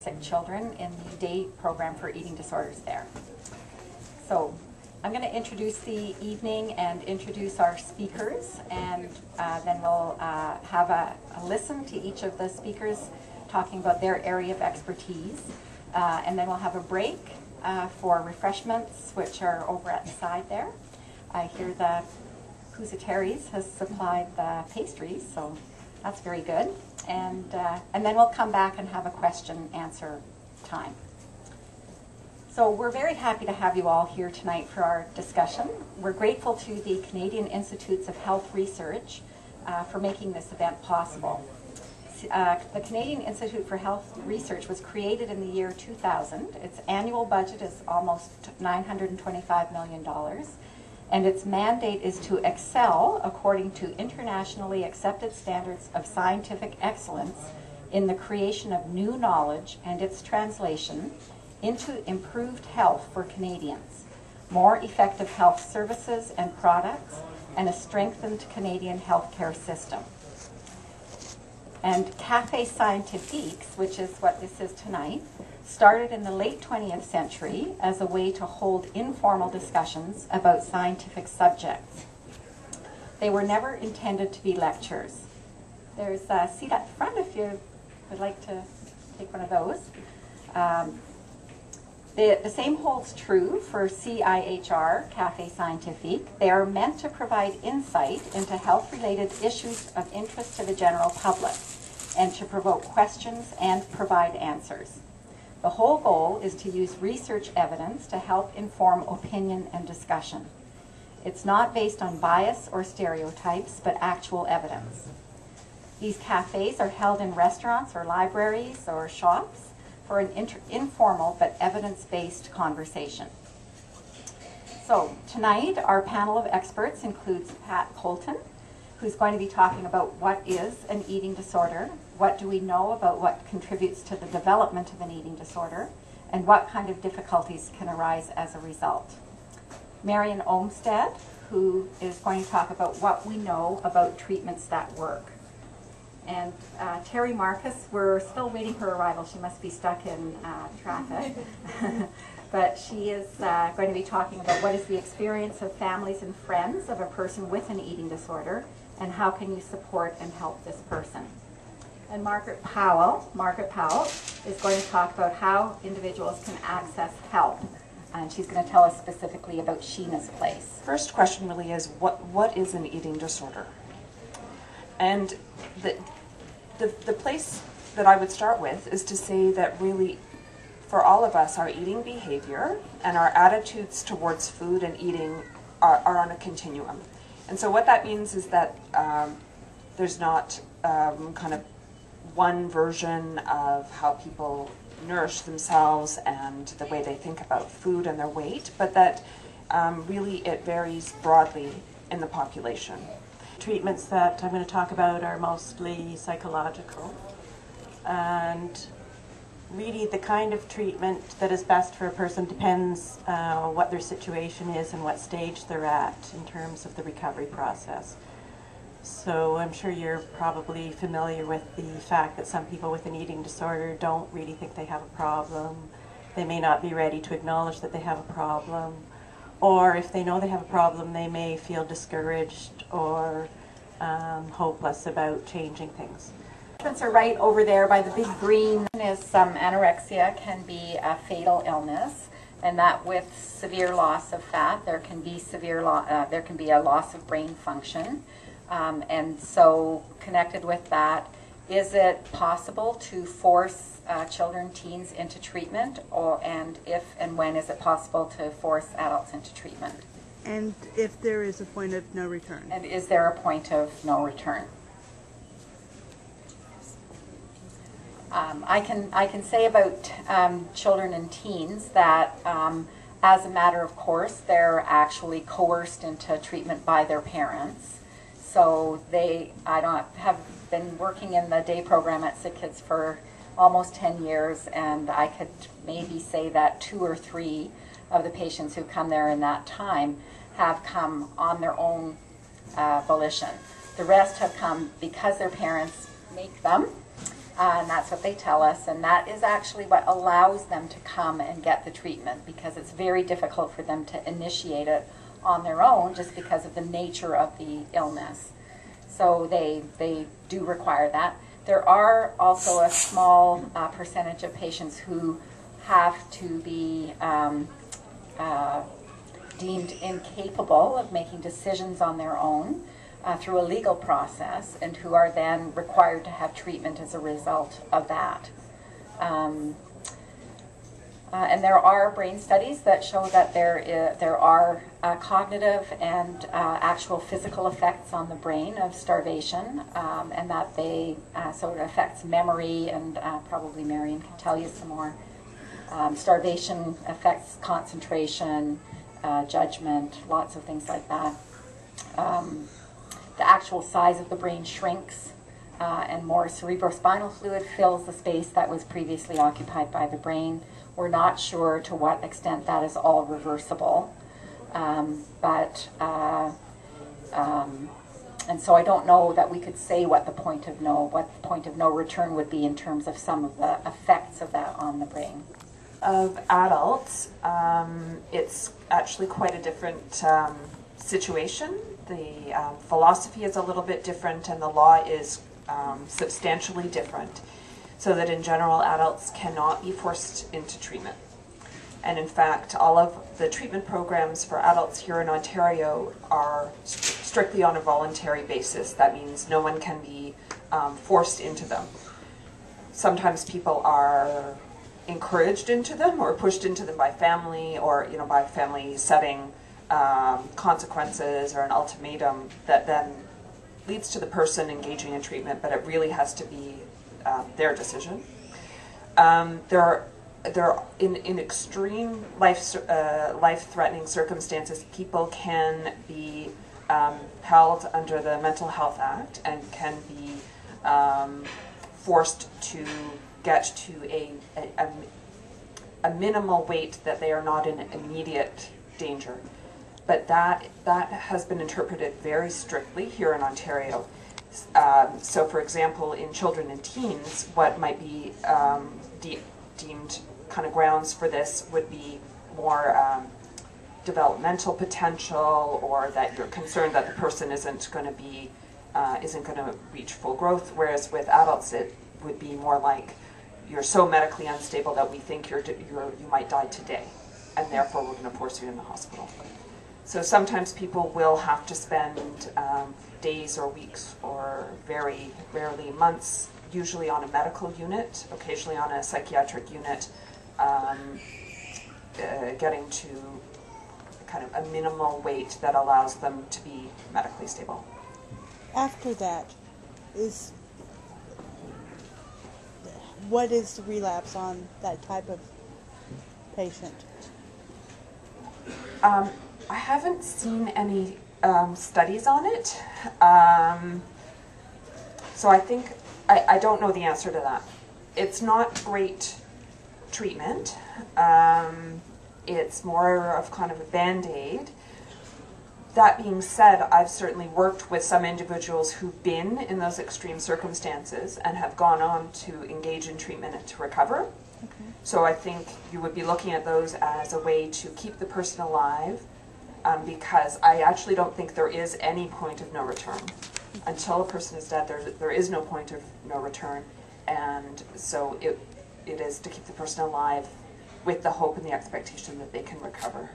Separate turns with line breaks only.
sick children in the day program for eating disorders there. So I'm going to introduce the evening and introduce our speakers, and then we'll have a listen to each of the speakers talking about their area of expertise, and then we'll have a break for refreshments, which are over at the side there. I hear the Cousateries has supplied the pastries, so that's very good. And then we'll come back and have a question-answer time. So we're very happy to have you all here tonight for our discussion. We're grateful to the Canadian Institutes of Health Research for making this event possible. The Canadian Institute for Health Research was created in the year 2000. Its annual budget is almost $925 million. And its mandate is to excel according to internationally accepted standards of scientific excellence in the creation of new knowledge and its translation into improved health for Canadians, more effective health services and products, and a strengthened Canadian healthcare system. And Café Scientifique, which is what this is tonight, started in the late 20th century as a way to hold informal discussions about scientific subjects. They were never intended to be lectures. There's a seat at the front if you would like to take one of those. The same holds true for CIHR, Café Scientifique. They are meant to provide insight into health-related issues of interest to the general public and to provoke questions and provide answers. The whole goal is to use research evidence to help inform opinion and discussion. It's not based on bias or stereotypes, but actual evidence. These cafes are held in restaurants or libraries or shops for an informal but evidence-based conversation. So tonight, our panel of experts includes Pat Colton, who's going to be talking about what is an eating disorder, what do we know about what contributes to the development of an eating disorder, and what kind of difficulties can arise as a result. Marion Olmstead, who is going to talk about what we know about treatments that work. And Terry Marcus, we're still waiting for her arrival. She must be stuck in traffic. But she is going to be talking about what is the experience of families and friends of a person with an eating disorder, and how can you support and help this person. And Margaret Powell is going to talk about how individuals can access help. And she's going to tell us specifically about Sheena's Place.
First question really is, what is an eating disorder? And the place that I would start with is to say that really, for all of us, our eating behavior and our attitudes towards food and eating are on a continuum. And so what that means is that there's not kind of one version of how people nourish themselves and the way they think about food and their weight, but that really it varies broadly in the population.
Treatments that I'm going to talk about are mostly psychological, and really the kind of treatment that is best for a person depends what their situation is and what stage they're at in terms of the recovery process. So I'm sure you're probably familiar with the fact that some people with an eating disorder don't really think they have a problem. They may not be ready to acknowledge that they have a problem. Or if they know they have a problem, they may feel discouraged or hopeless about changing things.
Treatments are right over there by the big green. Anorexia can be a fatal illness, and that with severe loss of fat, there can be a loss of brain function. And so connected with that, is it possible to force children, teens into treatment, and if and when is it possible to force adults into treatment?
And if there is a point of no return?
And is there a point of no return? I can say about children and teens that as a matter of course, they're actually coerced into treatment by their parents. So I have been working in the day program at Sick Kids for almost 10 years, and I could maybe say that 2 or 3 of the patients who come there in that time have come on their own volition. The rest have come because their parents make them, And that's what they tell us, and that is actually what allows them to come and get the treatment, because it's very difficult for them to initiate it on their own just because of the nature of the illness. So they do require that. There are also a small percentage of patients who have to be deemed incapable of making decisions on their own through a legal process, and who are then required to have treatment as a result of that. And there are brain studies that show that there are cognitive and actual physical effects on the brain of starvation, and that so it affects memory, and probably Marion can tell you some more. Starvation affects concentration, judgment, lots of things like that. The actual size of the brain shrinks, and more cerebrospinal fluid fills the space that was previously occupied by the brain. We're not sure to what extent that is all reversible, and so I don't know that we could say what the point of no return would be in terms of some of the effects of that on the brain.
Of adults, it's actually quite a different situation. The philosophy is a little bit different, and the law is substantially different, so that in general adults cannot be forced into treatment. And in fact, all of the treatment programs for adults here in Ontario are strictly on a voluntary basis. That means no one can be forced into them. Sometimes people are encouraged into them or pushed into them by family, or by family setting consequences or an ultimatum that then leads to the person engaging in treatment, but it really has to be their decision. There are in extreme life-threatening circumstances, people can be held under the Mental Health Act and can be forced to get to a minimal weight that they are not in immediate danger. But that has been interpreted very strictly here in Ontario. So, for example, in children and teens, what might be deemed kind of grounds for this would be more developmental potential, or that you're concerned that the person isn't going to reach full growth. Whereas with adults, it would be more like, you're so medically unstable that we think you might die today, and therefore we're going to force you in the hospital. So sometimes people will have to spend days or weeks, or very rarely months, usually on a medical unit, occasionally on a psychiatric unit, getting to kind of a minimal weight that allows them to be medically stable.
After that, what is the relapse on that type of patient?
I haven't seen any studies on it, so I think I don't know the answer to that. It's not great treatment. It's more of kind of a band-aid. That being said, I've certainly worked with some individuals who've been in those extreme circumstances and have gone on to engage in treatment and to recover. Okay. So I think you would be looking at those as a way to keep the person alive, because I actually don't think there is any point of no return. Until a person is dead, there is no point of no return, and so it is to keep the person alive with the hope and the expectation that they can recover.